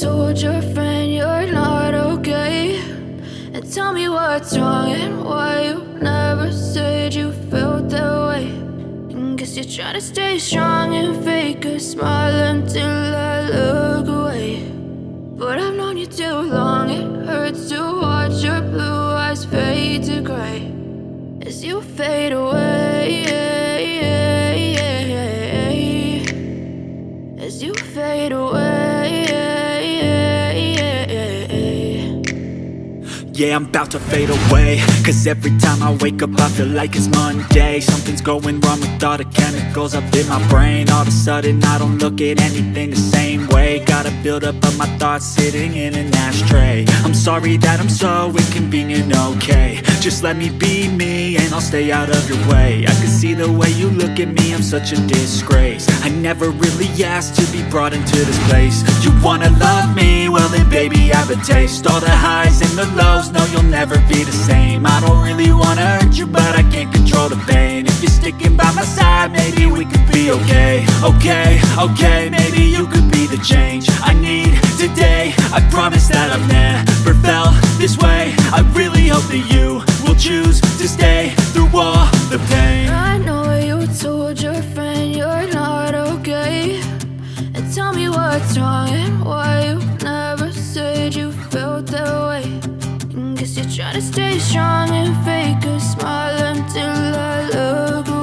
told your friend you're not okay, and tell me what's wrong and why you never said you felt that way. And guess you're trying to stay strong and fake a smile until I look away. But I've known you too long, it hurts to watch your blue eyes fade to grey as you fade away, as you fade away. Yeah, I'm about to fade away, cause every time I wake up I feel like it's Monday. Something's going wrong with all the chemicals up in my brain. All of a sudden I don't look at anything the same way. Gotta build up of my thoughts sitting in an ashtray. I'm sorry that I'm so inconvenient, okay. Just let me be me and I'll stay out of your way. I can see the way you look at me, I'm such a disgrace. I never really asked to be brought into this place. You wanna love me? Well then baby have a taste. All the highs and the lows, no you'll never be the same. I don't really wanna hurt you but I can't control the pain. If you're sticking by my side maybe we could be okay. Okay, maybe you could be the change I need today. I promise that I've never felt this way. I really hope that you will choose to stay through all the pain. I know you told your friend you're not okay, and tell me what's wrong and why you never said you felt that way. And guess you're trying to stay strong and fake a smile until I look away.